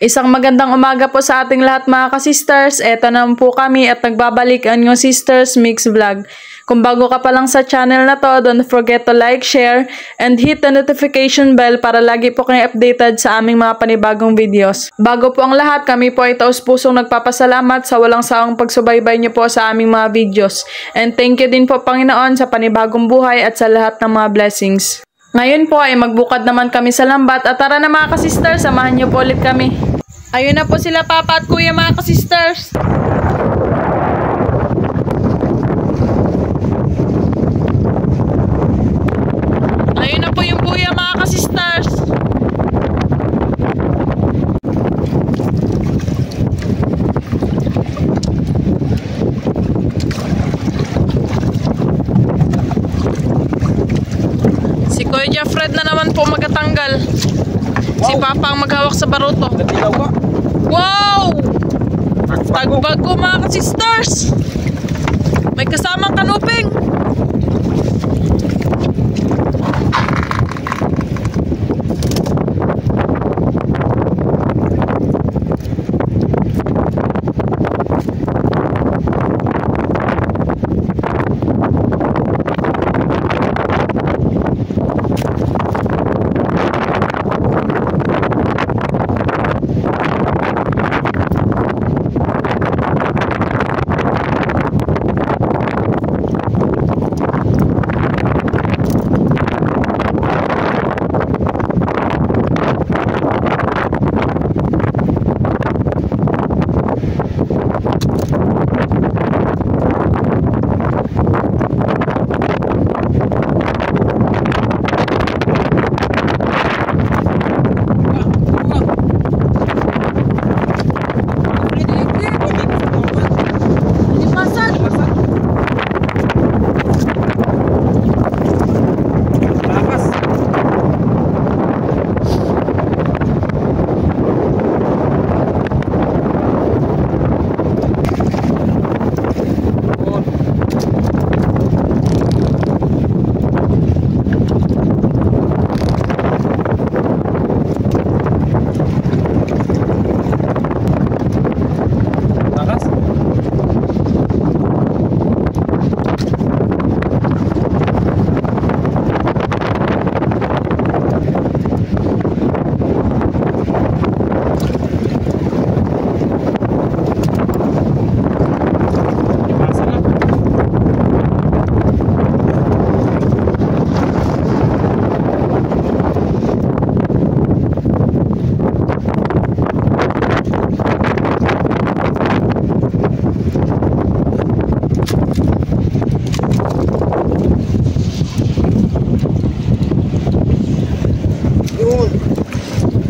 Isang magandang umaga po sa ating lahat mga ka-sisters. Eto naman po kami at nagbabalik ang inyong Sisters Mix Vlog. Kung bago ka pa lang sa channel na to, don't forget to like, share, and hit the notification bell para lagi po kayo updated sa aming mga panibagong videos. Bago po ang lahat, kami po ay taus-pusong nagpapasalamat sa walang sawang pagsubaybay niyo po sa aming mga videos. And thank you din po Panginoon sa panibagong buhay at sa lahat ng mga blessings. Ngayon po ay magbukad naman kami sa lambat at tara na mga ka-sisters, samahan niyo po ulit kami. Ayun na po sila Papa at Kuya mga ka-sisters. Ayun na po yung Kuya mga ka-sisters. Si Kuya Jeffred na naman po magatanggal. Si Papa ang maghawak sa baruto. Wow! Tagbag ko mga ka-sisters! May kasamang kanuping!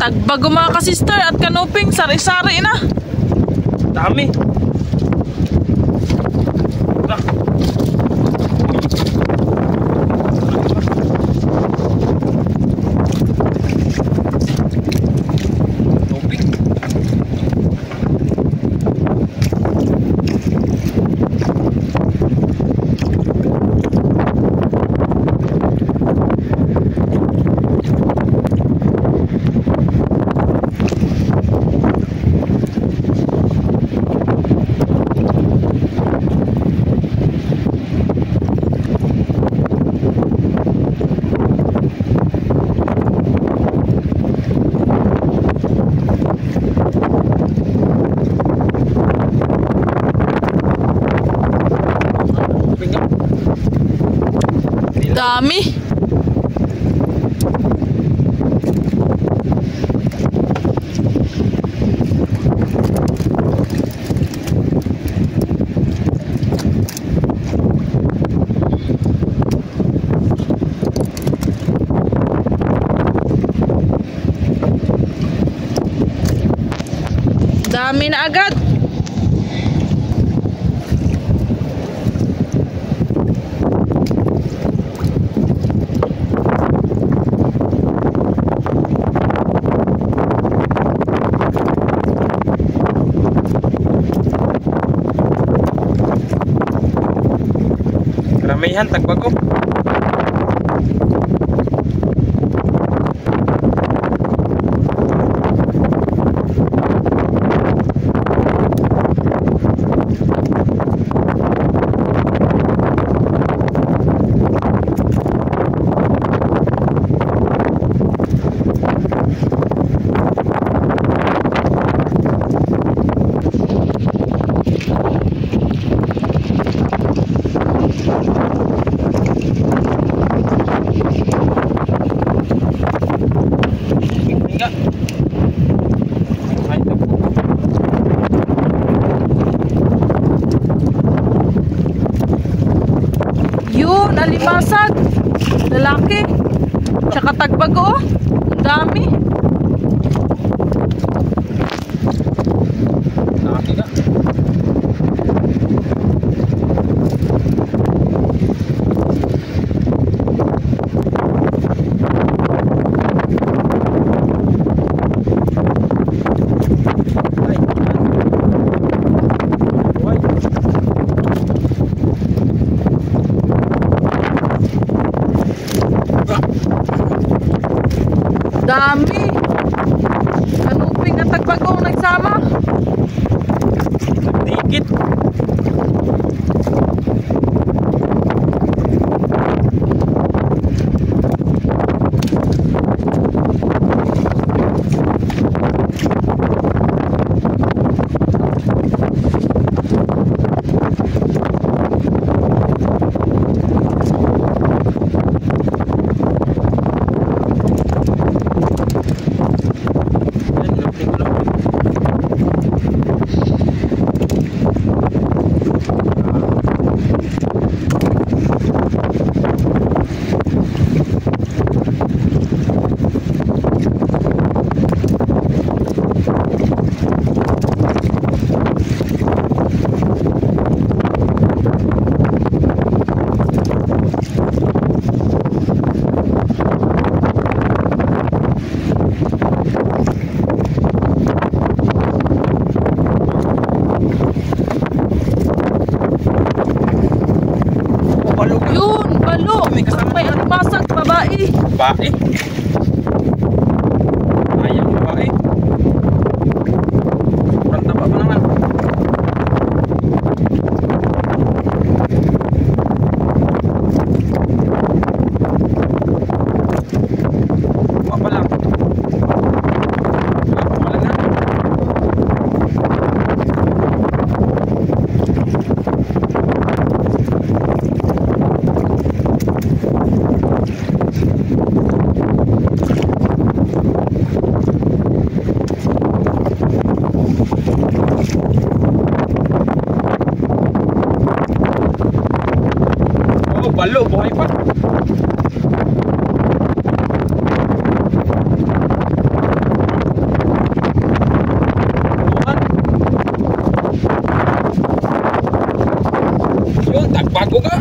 Tagbago mga ka-sister at kanuping, sari-sari na. Dami. Dami. Dami na agad. Karamihan tagbago. alimasag. Lalaki. Tsaka tagbago. Ang dami. Laki ka. Dami. Kanuping at tagbagong nagsama. Dikit. Yun, balo. May alimasag, babae. Babae. Ayang babae. Sobrang taba pa naman. Papa lang. Papa lang na. Oh, balo, buhay pa. Bukan. Yun, tagbago ka.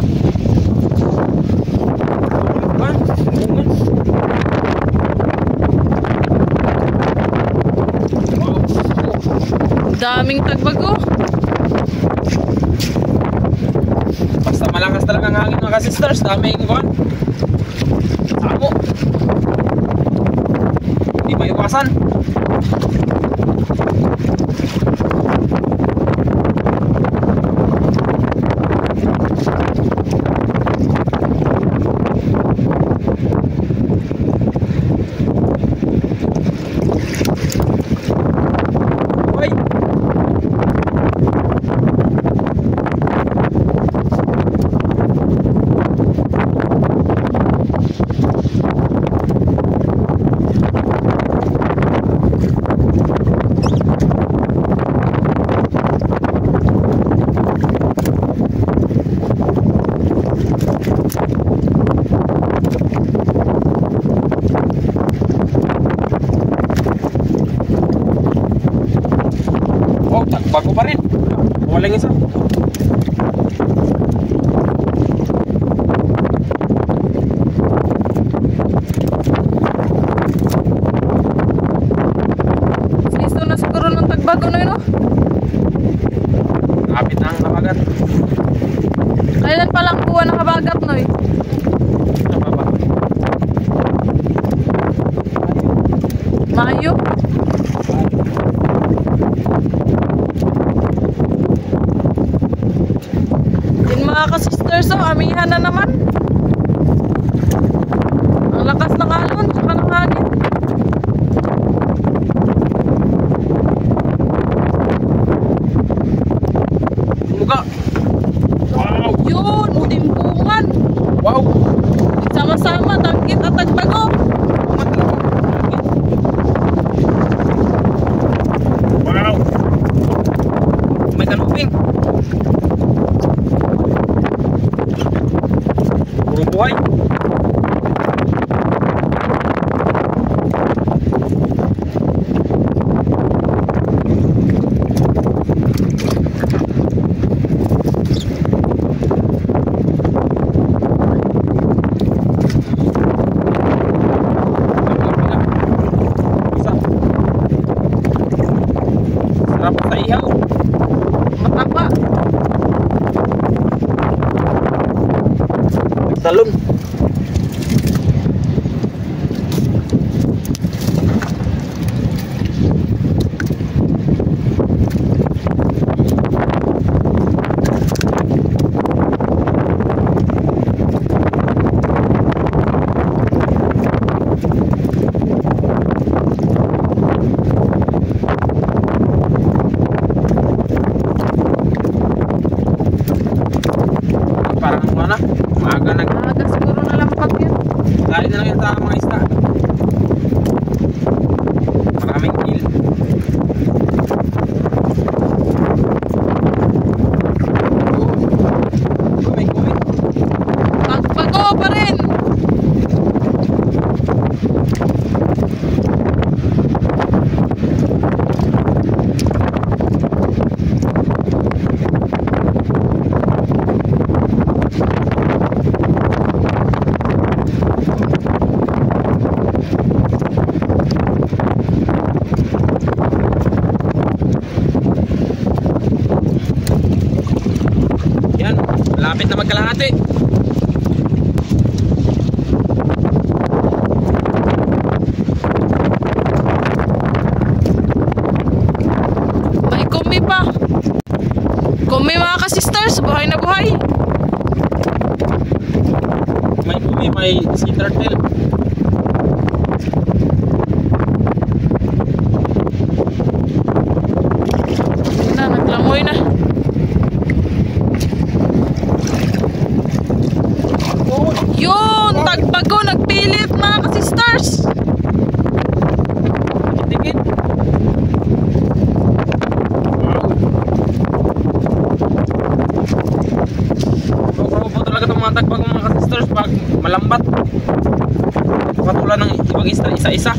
Bukan. Bukan. Wow. Daming tagbago. Basta malakas talaga ang hangin mga sisters, daming kuhan. Samo. Hindi maiwasan. Hoy! Oh, tagbago pa rin. Walang isa. Sisto na siguro ng tagbago na yun, no? Kapit na ang nabagat. Kailan palang kuha ng habagat, no? Nababa. Mayo. Din mga ka-sisters, oh, amihan na naman. Ang lakas ng alon, tsaka ng hangin. Muga. Wow. Yun, timpungan. Wow. Sama-sama, tangkit at tagbago. Umat na. Wow. May kanuping. Puro buhay. Sarap sa ihaw. Mataba. Talon. Parang ano na, maaga Maaga siguro nalampak yun. Dahil na lang yan sa mga isda. Maraming kill. Kumay. Pagbago pa rin. Yan, malapit na magkalahati. May kumi pa. Kumi mga ka-sisters, buhay na buhay. May kumi, may sea turtle. Na, naglangoy na. Yun, tagbago, nagpilit mga ka-sisters. Dikit. Wow. Pro po talaga itong mga tagbag mga ka-sisters pag malambat. Katulad ng ibang isda, isa-isa.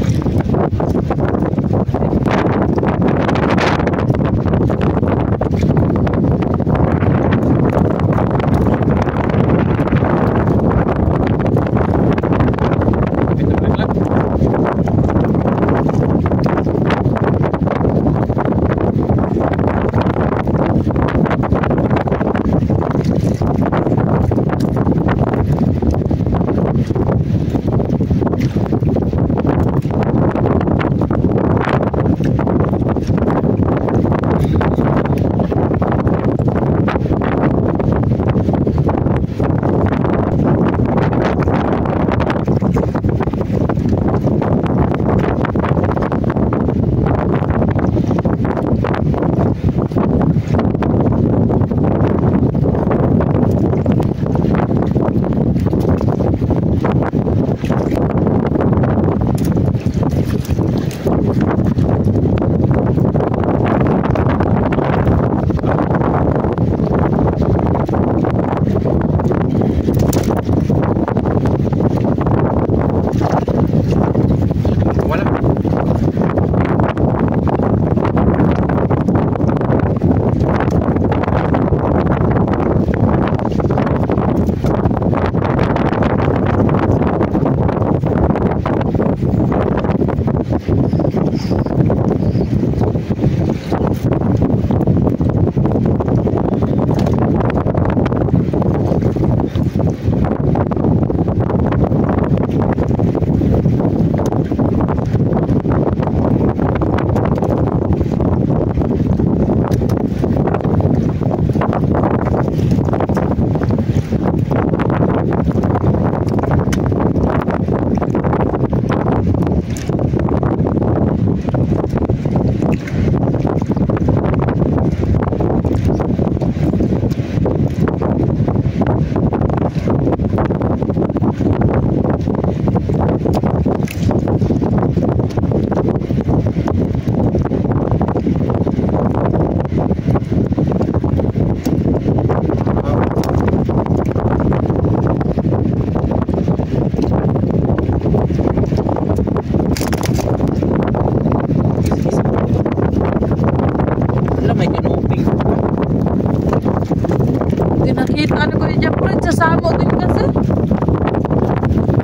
Kasama din kasi.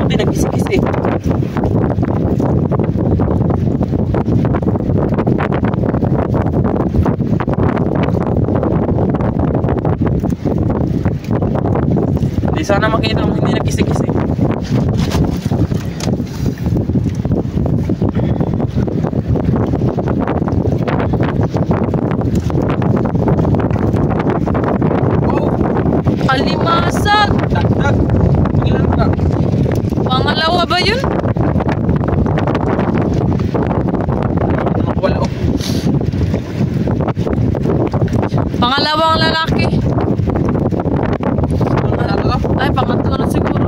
Hindi, nag-kisi-kisi. Hindi sana makita mo hindi nag-kisi-kisi. Alimasag. Dag. Pangilan ka. Pangalawa ba yun? Wala. Pangalawang lalaki. Ay, pangatlo na siguro.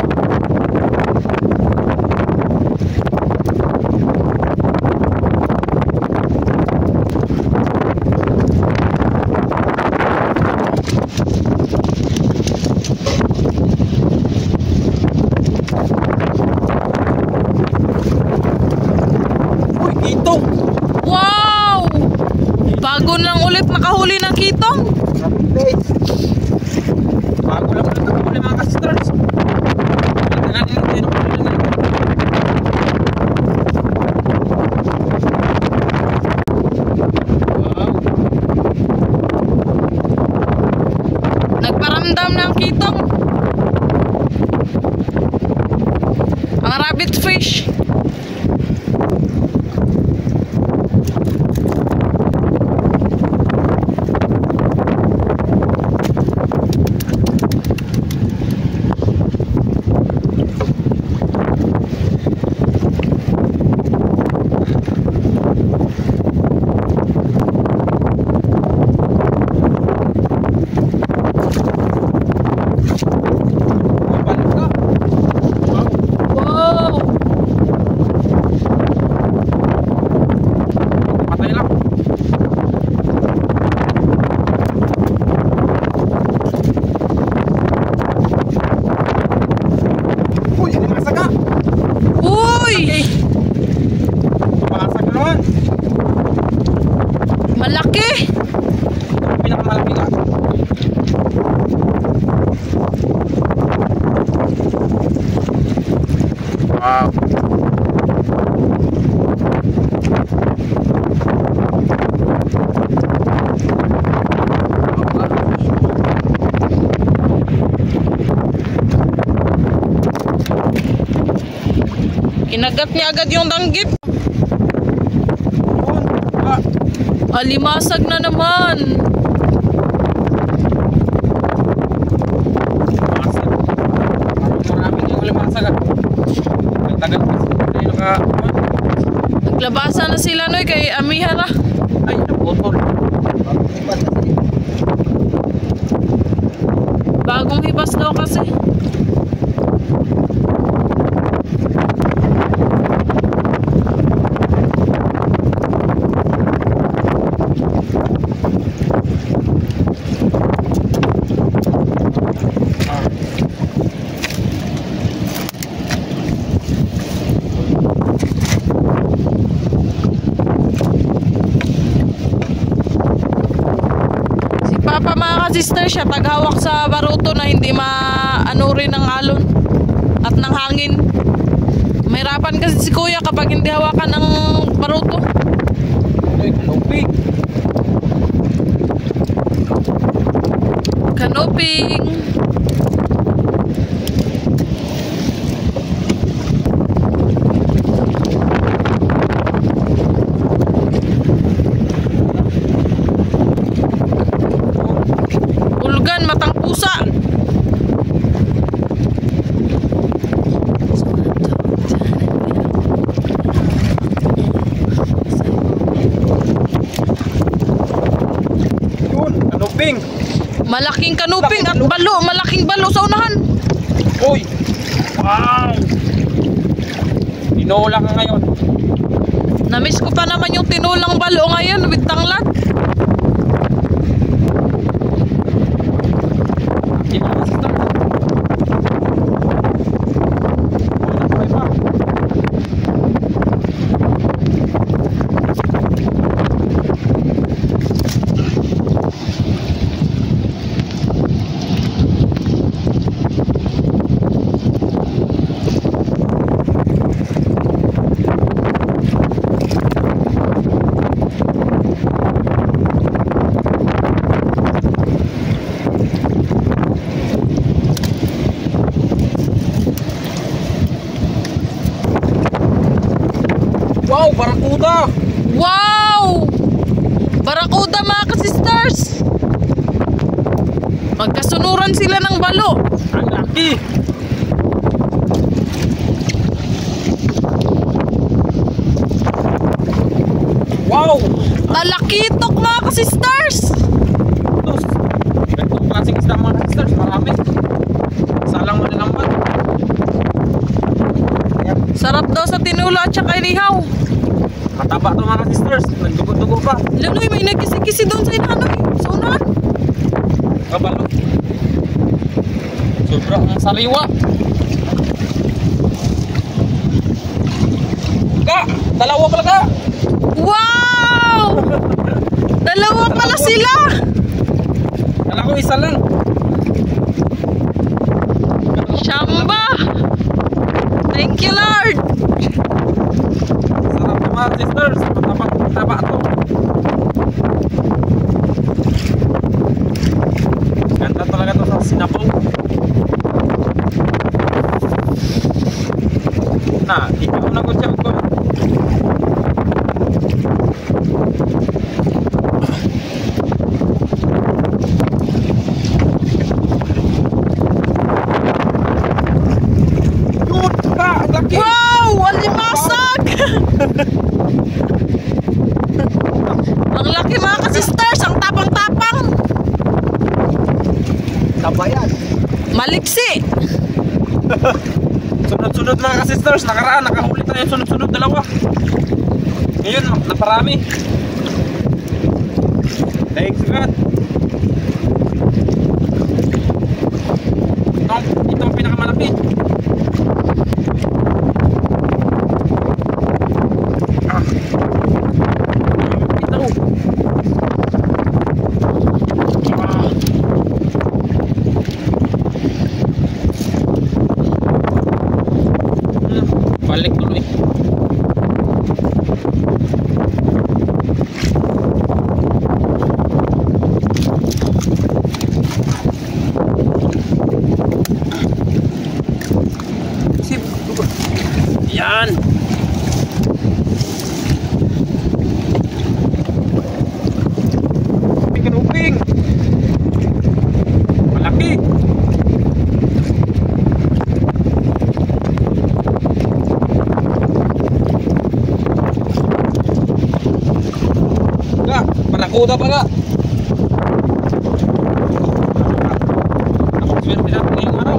Uy, kitong. Wow! Bago lang ulit nakahuli ng kitong. Bago lang ulit nakahuli mga ka-sisters. Nagparamdam ng kitong. Ang rabbit fish. Wow! Patay lang. Uy, hindi masaga. Uy! Mapasag na naman. Malaki! Pinakamalaki ka. Wow. Kinagat niya agad yung danggit. Ah, Alimasag na naman. masag. Maraming yung limasag ah. Ang tagal kasi. Ay, Naglabasa na sila noy kay amihan na. ay, naputol. Bagong hibas daw kasi. Si Papa mga ka-sister siya taghawak sa baruto na hindi maano rin ng alon at ng hangin. Mahirapan kasi si Kuya kapag hindi hawakan ng baruto. Ay, kanupig. Canoping. Ulgan, matang pusa. Yun, kanuping. Malaking kanuping at balo, malaking balo sa unahan. Uy! Wow! Tinola ka ngayon. Namiss ko pa naman yung tinulang balo ngayon with tanglad. Hindi mo kasi start. Ay, pa. kitok mga ka-sisters. Dos. Ganitong klaseng isda mga sisters, marami. Salang malalambat. Sarap daw sa tinulo at saka inihaw. Mataba to mga sisters, nagdugo-dugo pa. Lanoy, may nagkisi-kisi doon sa inanoy. Sa unahan. Kabalo. Sobrang sariwa. Ka, dalawa pala ka. Wow! Dalawa pala sila. Kala ko isa lang. Shamba. Thank you, Lord. Sarap to mga sisters, mataba to. Ganda talaga to sa sinabaw. Nah, ikaw na ko siya ko. Yun ka, ang laki. Wow! Alimasag! Ang laki mga ka-sisters. Ang tapang-tapang. Kabayan. Maliksi. Sunod-sunod mga ka-sisters, nakaraan, nakahuli tayo sunod-sunod dalawa. Ngayon, naparami. Thanks God. Ito ang pinakamalaki. Ito. Balik tuloy. Yan. Uping. Malaki. Barakuda pa nga. Ako swerte natin ngayong araw.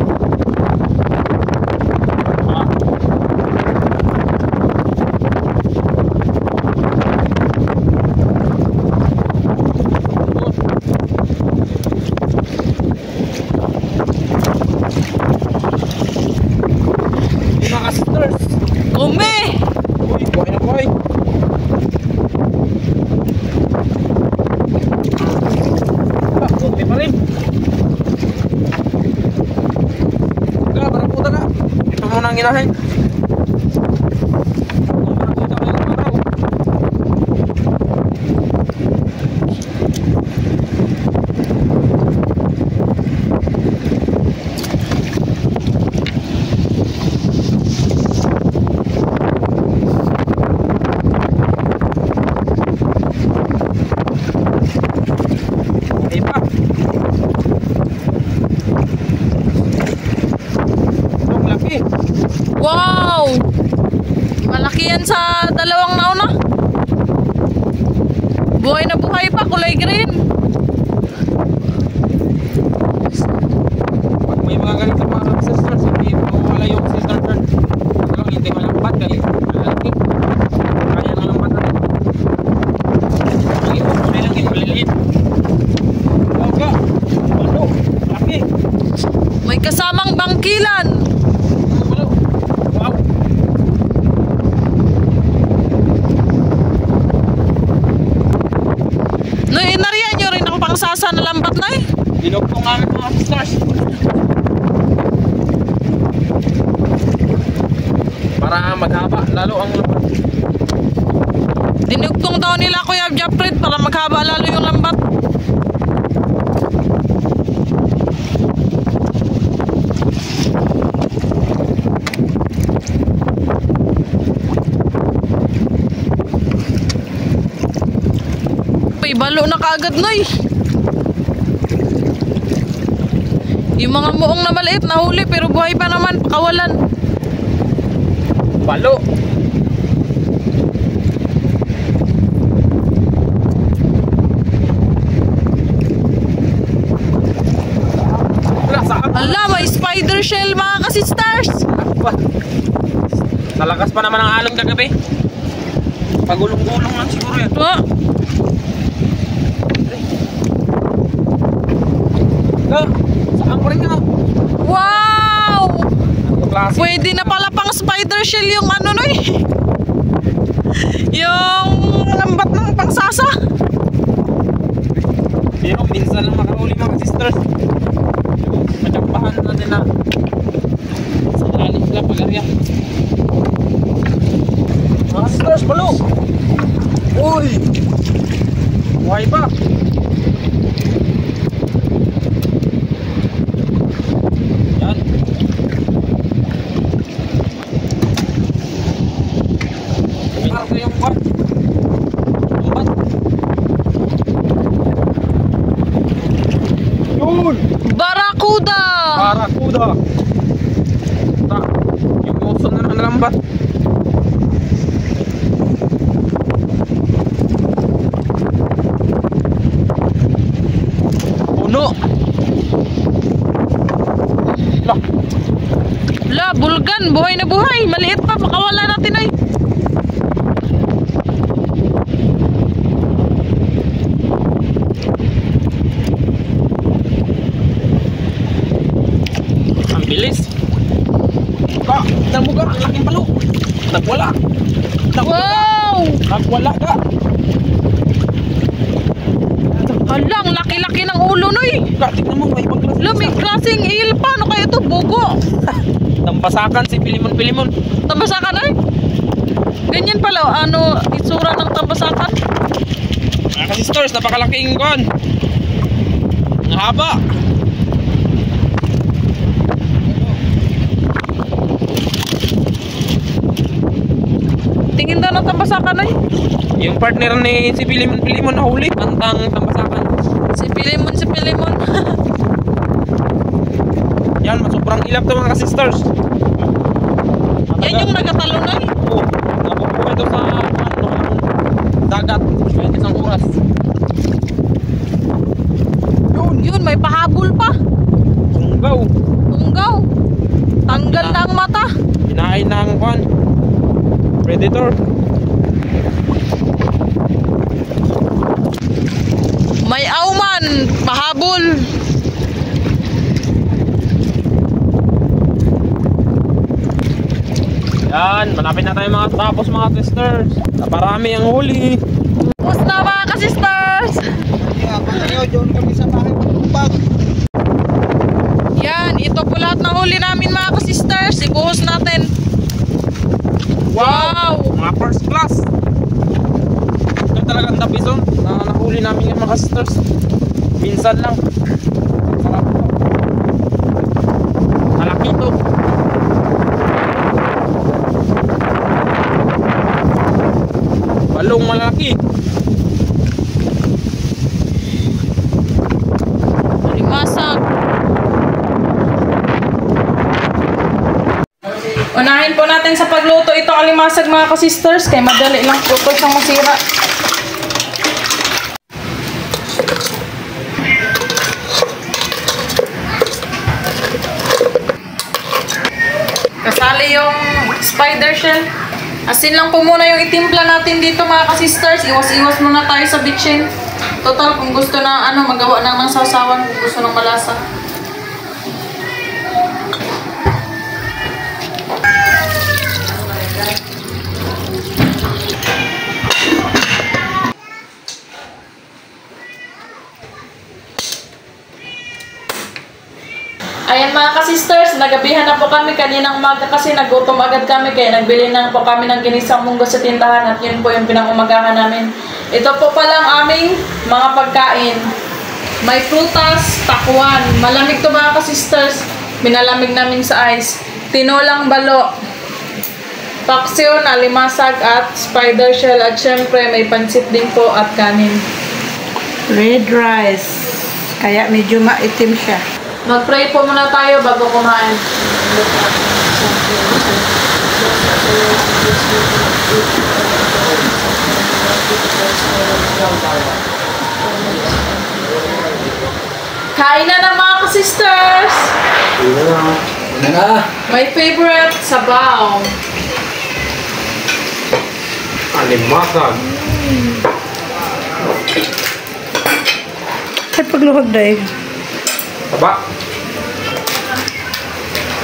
Mga sisters. Umi! Uy, buhay na buhay. Kunti pa rin. Barakuda ka. Ito muna ang inahin. Barakuda ka yung araw. Pa. Ang laki. Wow! Malaki yan sa dalawang nauna. Buhay na buhay pa, kulay green. Pag may mga ganito mga sisters, hindi mawala yung sister turn. Pero hindi malambat kahit malaki. Kaya ng lambat natin. Hindi lang yung maliliit. Baga, balo, laki. May kasamang bangkilan. Balo, wow. No, inariyan nyo rin ang pangsasa na lambat na eh. Dinog ko nga mga sisters. Para maghaba, lalo ang lambat. Dinugtong daw nila Kuya Japred para maghaba lalo yung lambat. May balo na kaagad na eh. Yung mga muong na maliit nahuli pero buhay pa naman, pakawalan. Balo. Sa lakas pa naman ang alon kagabi. Pagulong-gulong lang siguro yan. Oh. Saan ko rin nga? Wow! Klase. Pwede na pala pang spider shell yung ano no eh. Yung lambat ng pangsasa. Pero minsan lang makahuli mga sisters. Matyampahan natin na sa lalim sila pag-arya. Mga sisters, balo! Uy! Buhay pa! Yan. Tumingin ko yung buwan. Tumbat. Yun! Barakuda! Barakuda! Ta, yung uso na ng lambat. Puno! Lah! La, bulgan, buhay na buhay. Maliit pa, makawala natin ay. Ang bilis! Ka! Namuga! Ang laking palo! Nagwala! Wow! Nagwala ka! Hala, ang laki-laki ng ulo noy. Ka! Tignan mo! May ibang klase. La, may klaseng eel pa. Ano kaya ito? Bugo. Tambasakan si Pilimon-Pilimon. Tambasakan ay. Ganyan pala, ano, itsura ng tambasakan. Mga ka-sisters, napakalaking kon! Ang haba! Tingin daw ng tambasakan ay. Yung partner ni si Pilimon-Pilimon na huli. Kantang tambasakan. Si Pilimon, si Pilimon. Yan, sobrang ilap to mga ka-sisters. Yan yung nagatalon ay. Oo, nabubuhay to sa dagat. Kahit isang oras. Yun, may pahabol pa. Tunggaw. Tunggaw. Tanggal na ang mata. Kinain ng kwan. Predator. May auman, pahabol. Yan, malapit na tayo mga tapos mga testers. Naparami ang huli. Tapos na mga ka-sisters. Yan, ito po lahat ng huli namin mga ka-sisters. Ibuhos natin. Wow! Mga first class. Ito talagang the bison na nahuli namin yung mga sisters. Minsan lang. Sarap ito. Malaki ito. Balong malaki. Limasag. Unahin po natin sa pagluto itong alimasag mga ka-sisters. Kaya madali lang po ito siyang masira. Kasali yung spider shell. Asin lang po muna yung itimpla natin dito mga ka-sisters. Iwas-iwas muna tayo sa bitchin. Total kung gusto na magawa ng sausawan, kung gusto ng malasa. Ayan mga ka-sisters, nagabihan na po kami kaninang umaga kasi nagutom agad kami kaya nagbili na po kami ng ginisang munggo sa tindahan at yun po yung pinangumagahan namin. Ito po pala ang aming mga pagkain. May prutas, takwan. Malamig to mga ka-sisters. Minalamig namin sa ice. Tinolang balo. Paksiw, alimasag at spider shell at syempre may pansit din po at kanin. Red rice. Kaya medyo maitim siya. Mag-pray po muna tayo bago kumain. Kain na ng mga ka-sisters! Ano na? My favorite, sabaw. Alimasag. Ay, pagluhag dahil. Taba.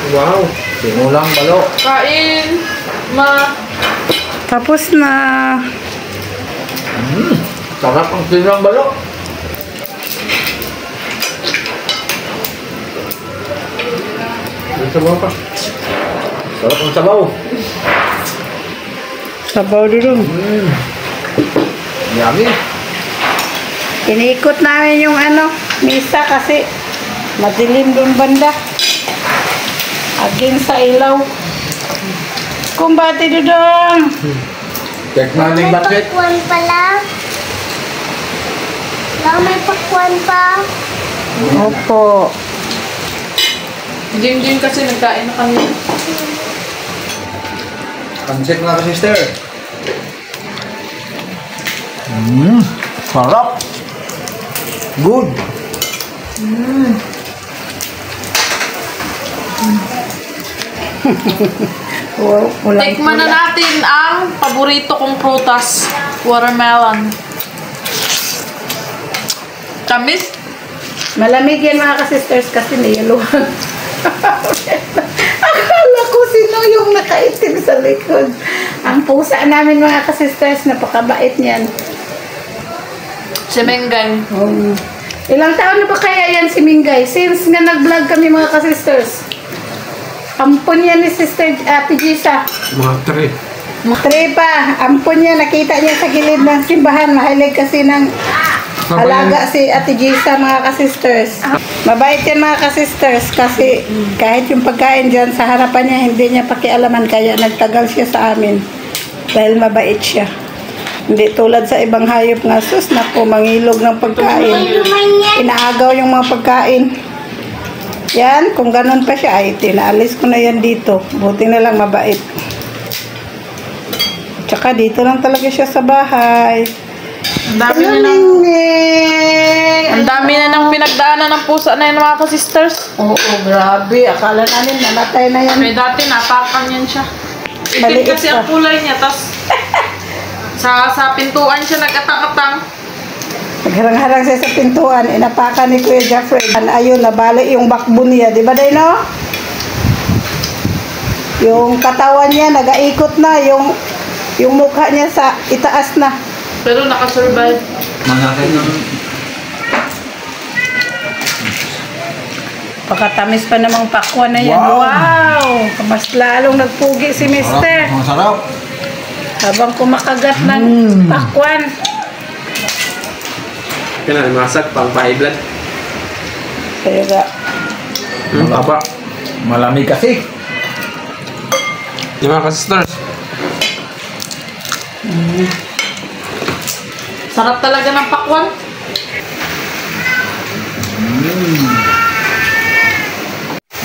Wow. Sinulang balo. Kain, ma. Tapos na. Sarap ang sinulang balo. Ang sabaw pa. Sarap ang sabaw. Sabaw din. Yummy. Iniikot namin yung misa kasi madilim doon banda. Aging sa ilaw. Kumbati dudong. Check natin May bakit. pakwan pala. May pakwan pa. Opo. Jing kasi nagkain na kami. Pansit mga sister. Sarap. Good. Wow, Tikman na natin ang paborito kong prutas. Watermelon. Tamis? Malamig yan mga ka-sisters kasi niyaluhan. Akala ko sino yung nakaitim sa likod. Ang pusa namin mga ka-sisters, napakabait niyan. Si Mengay. Ilang taon na ba kaya yan si Mingay? Since nga nag-vlog kami mga ka-sisters. Ampun yan ni Sister Ate Gisa. Mga tre. Tre pa. Ampun niya. Nakita niya sa gilid ng simbahan. Mahilig kasi ng alaga si Ate Gisa mga ka-sisters. Mabait yan mga ka-sisters kasi kahit yung pagkain dyan sa harapan niya hindi niya pakialaman kaya nagtagal siya sa amin dahil mabait siya. Hindi tulad sa ibang hayop nga sus na po mangilog ng pagkain. Inaagaw yung mga pagkain. Yan, kung ganun pa siya ay tinaalis ko na yan dito. Buti na lang mabait. Tsaka dito lang talaga siya sa bahay. Ang dami na ng pinagdaanan ng pusa na yun mga ka-sisters. Oo, grabe. Akala namin namatay na yan. May dati napakan yan siya. Itim Maliit kasi ang pa. kulay niya. Tapos sa pintuan siya nag-atang-atang. Nagharang-harang siya sa pintuan. Inapakan ni Kuya Jeffrey. Ayun, nabali yung backbone niya. Di ba, Dino? Yung katawan niya, nag-aikot na. Yung mukha niya sa itaas na. Pero nakasurvive. Manakit ng... Pagkatamis pa namang pakwan na yan. Wow! Wow! Mas lalong nagpugi si Mister. Ang sarap. Habang kumakagat ng pakwan. Pinalimasag pang high blood. Kaya Taba. Malamig kasi. Yung mga ka-sisters. Sarap talaga ng pakwan.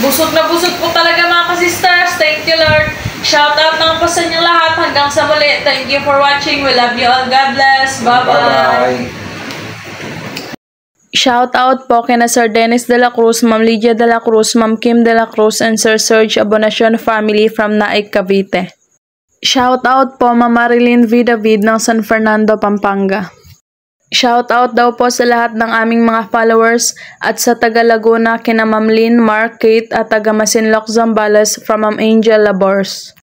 Busog na busog po talaga mga ka-sisters. Thank you Lord. Shout out naman po sa inyong lahat. Hanggang sa muli. Thank you for watching. We love you all. God bless. Bye-bye. Shout out po kina Sir Dennis de la Cruz, Ma'am Lydia de la Cruz, Ma'am Kim de la Cruz, and Sir Serge Abonacion family from Naik, Cavite. Shout out po Ma'am Marilyn V. David ng San Fernando, Pampanga. Shout out daw po sa lahat ng aming mga followers at sa taga Laguna kina Ma'am Lynn, Mark, Kate at taga Masinloc, Zambales from Ma'am Angel Labors.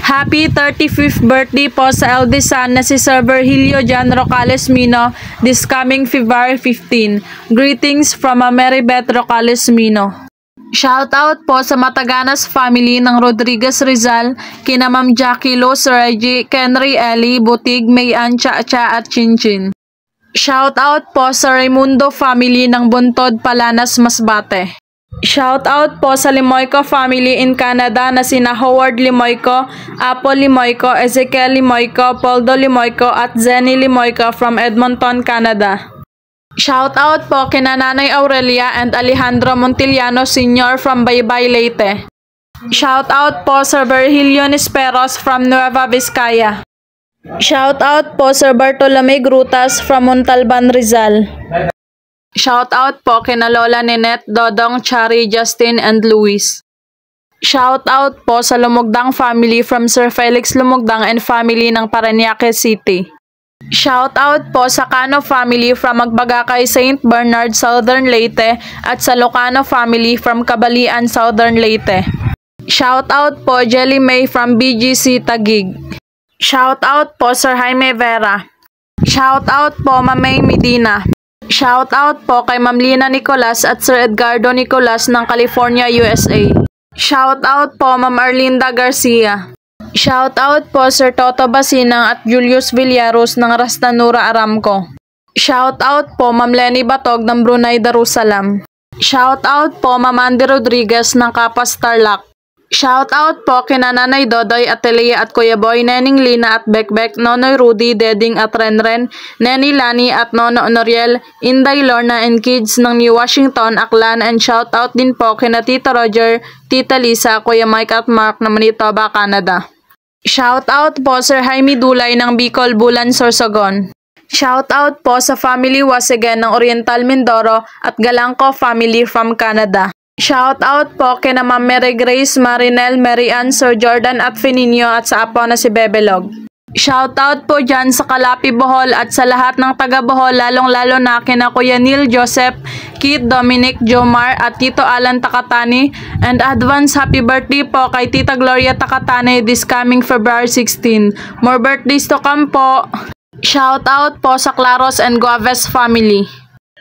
Happy 35th birthday po sa eldest son na si Sir Virgilio Jan Rocales Mino this coming February 15. Greetings from Maribeth Rocales Mino. Shout out po sa Mataganas family ng Rodriguez Rizal, kina Ma'am Jackie Lo, Sir Reggie, Kenry Eli, Butig, Mayan, Cha-Cha at Chinchin. Shout out po sa Raimundo family ng Buntod, Palanas, Masbate. Shout out po sa Limoyco family in Canada na sina Howard Limoyco, Apple Limoyco, Ezekiel Limoyco, Poldo Limoyco at Zenny Limoyco from Edmonton, Canada. Shout out po kina Nanay Aurelia and Alejandro Montiliano Sr. from Baybay, Leyte. Shout out po Sir Virgilio Nisperos from Nueva Vizcaya. Shout out po Sir Bartolome Grutas from Montalban, Rizal. Shout out po kina Lola Ninette, Dodong, Chari, Justin, and Luis. Shout out po sa Lumugdang family from Sir Felix Lumugdang and family ng Parañaque City. Shout out po sa Cano family from Magbagakay St. Bernard, Southern Leyte at sa Locano family from Kabalian, Southern Leyte. Shout out po Jelly May from BGC Taguig. Shout out po Sir Jaime Vera. Shout out po Ma'am May Medina. Shout out po kay Ma'am Lina Nicolas at Sir Edgardo Nicolas ng California, USA. Shout out po Ma'am Arlinda Garcia. Shout out po Sir Toto Basinang at Julius Villaros ng Rastanura Aramco. Shout out po Ma'am Lenny Batog ng Brunei Darussalam. Shout out po Ma'am Andy Rodriguez ng Kapas Tarlac. Shout out po kina Nanay Dodoy at Telia at Kuya Boy, Nening Lina at Bekbek, Nonoy Rudy, Deding at Renren, Neni Lani at Nono Noriel, Inday Lorna and kids ng New Washington, Aklan, and shout out din po kina Tita Roger, Tita Lisa, Kuya Mike at Mark ng Manitoba, Canada. Shout out po Sir Jaime Dulay ng Bicol, Bulan, Sorsogon. Shout out po sa family Wasigen ng Oriental Mindoro at Galangco family from Canada. Shout out po kina Ma'am Mary Grace, Marinel, Mary Ann, Sir Jordan at Fininio at sa apo na si Bebelog. Shout out po dyan sa Kalapi Bohol at sa lahat ng taga Bohol, lalong-lalo na kina Kuya Neil Joseph, Kit Dominic, Jomar at Tito Alan Takatani, and advance happy birthday po kay Tita Gloria Takatani this coming February 16. More birthdays to come po. Shout out po sa Claros and Guaves family.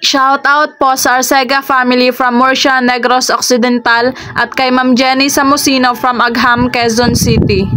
Shout out po sa Arcega family from Murcia, Negros Occidental at kay Ma'am Jenny Samusino from Agham, Quezon City.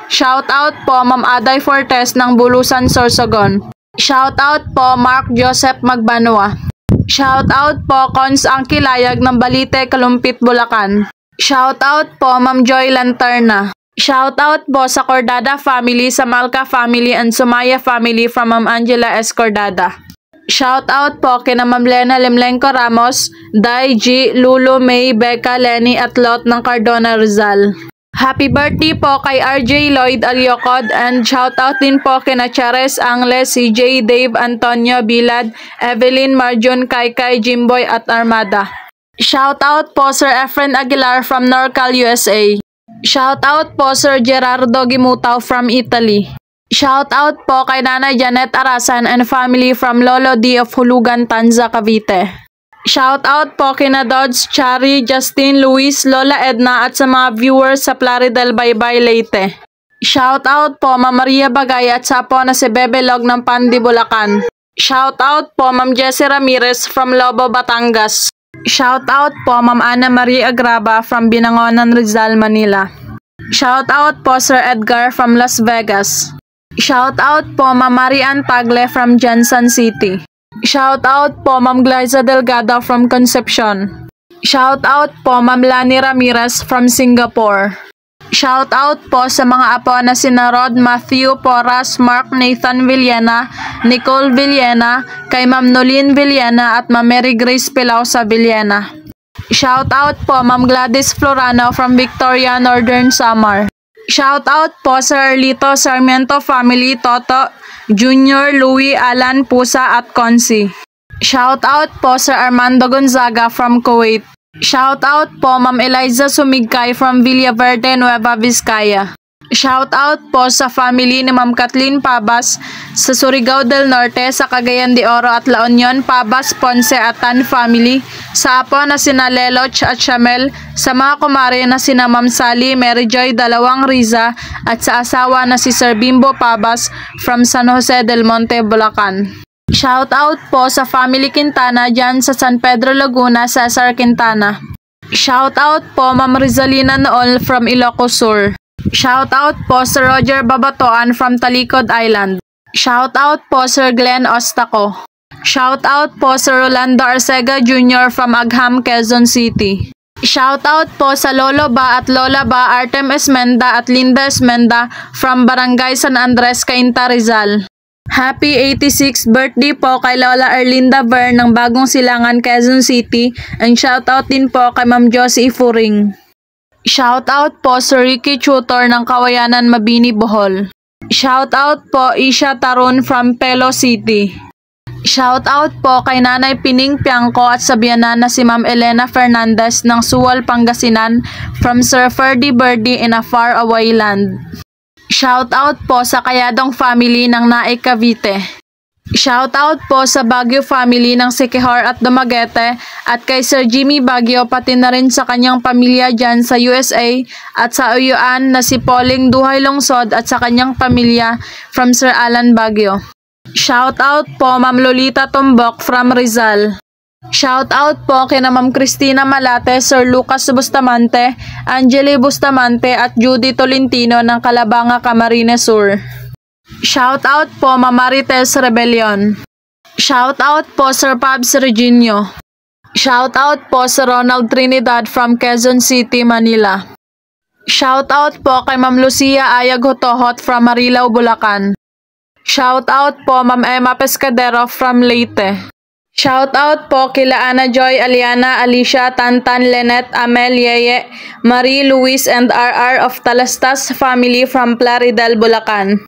Shout out po Ma'am Aday Fortes ng Bulusan, Sorsogon. Shout out po Mark Joseph Magbanua. Shout out po Cons Angkilayag ng Balite, Kalumpit, Bulacan. Shout out po Ma'am Joy Lanterna. Shout out po sa Cordada family, sa Malca family and Sumaya family from Ma'am Angela S. Cordada. Shout out po kina Ma'am Lena Lemlenco Ramos, Dai G, Lulu, May, Becca, Lenny at Lot ng Cardona, Rizal. Happy birthday po kay RJ Lloyd Aliocod and shout out din po kina Chares Angles, CJ, Dave, Antonio, Bilad, Evelyn, Marjun, Kaikai, Jimboy at Armada. Shout out po Sir Efren Aguilar from Norcal, USA. Shout out po Sir Gerardo Gimutaw from Italy. Shout out po kay Nanay Janet Arasan and family from Lolo D of Hulugan, Tanza, Cavite. Shout out po kina Dodds, Chari, Justin, Luis, Lola Edna at sa mga viewers sa Plaridel, Baybay, Leyte. Shout out po Ma'am Maria Bagay at sa po na si Bebelog ng Pandi, Bulacan. Shout out po Ma'am Jessie Ramirez from Lobo, Batangas. Shout out po Ma'am Ana Maria Agraba from Binangonan, Rizal, Manila. Shout out po Sir Edgar from Las Vegas. Shout out po Ma'am Marian Tagle from Jansan City. Shout out po Ma'am Glyza Delgado from Concepcion. Shout out po Ma'am Lani Ramirez from Singapore. Shout out po sa mga apo na sina Rod, Matthew, Porras, Mark, Nathan Villena, Nicole Villena, kay Ma'am Nolin Villena at Ma'am Mary Grace Pilausa Villena. Shout out po Ma'am Gladys Florano from Victoria, Northern Samar. Shout out po sa Erlito Sarmiento family, Toto, Junior, Louie, Alan, Pusa at Consi. Shout out po sa Armando Gonzaga from Kuwait. Shout out po Ma'am Eliza Sumigkay from Villaverde, Nueva Vizcaya. Shout out po sa family ni Ma'am Kathleen Pabas sa Surigao del Norte, sa Cagayan de Oro at La Union, Pabas, Ponce at Tan family, sa apo na sina Leloch at Shamel, sa mga kumare na sina Ma'am Sally, Mary Joy, Dalawang Riza at sa asawa na si Sir Bimbo Pabas from San Jose del Monte, Bulacan. Shout out po sa family Quintana dyan sa San Pedro, Laguna, Cesar Quintana. Shout out po Ma'am Rizalina Nool from Ilocos Sur. Shout out po Sir Roger Babatoan from Talikod Island. Shout out po Sir Glenn Ostaco. Shout out po Sir Rolando Arcega Jr. from Agham, Quezon City. Shout out po sa Lolo Ba at Lola Ba, Artem Esmenda at Linda Esmenda from Barangay San Andres, Cainta, Rizal. Happy 86th birthday po kay Lola Erlinda Vern ng Bagong Silangan, Quezon City, and shout out din po kay Ma'am Josie Furing. Shout out po Sir Ricky Tutor ng Kawayanan, Mabini, Bohol. Shout out po Isha Tarun from Pelo City. Shout out po kay Nanay Pining Piangco at sa biyanan na si Ma'am Elena Fernandez ng Suwal, Pangasinan from Sir Ferdy Birdie in a faraway land. Shout out po sa Kayadong family ng Naik, Cavite. Shout out po sa Baguio family ng Siquijor at Dumaguete at kay Sir Jimmy Baguio pati na rin sa kanyang pamilya dyan sa USA at sa Uyuan na si Pauling Duhay Lungsod at sa kanyang pamilya from Sir Alan Baguio. Shout out po Ma'am Lolita Tumbok from Rizal. Shout out po kina Ma'am Cristina Malate, Sir Lucas Bustamante, Angeli Bustamante at Judy Tolentino ng Calabanga, Camarines Sur. Shout out po Ma'am Marites Rebellion. Shout out po Sir Pabs Reginio. Shout out po Sir Ronald Trinidad from Quezon City, Manila. Shout out po kay Ma'am Lucia Ayag Hotohot from Marilao, Bulacan. Shout out po Ma'am Emma Pescadero from Leyte. Shout out po kila Ana Joy, Aliana, Alicia, Tantan, Lynette, Amel, Yeye, Marie, Luis and RR of Talastas family from Plaridel, Bulacan.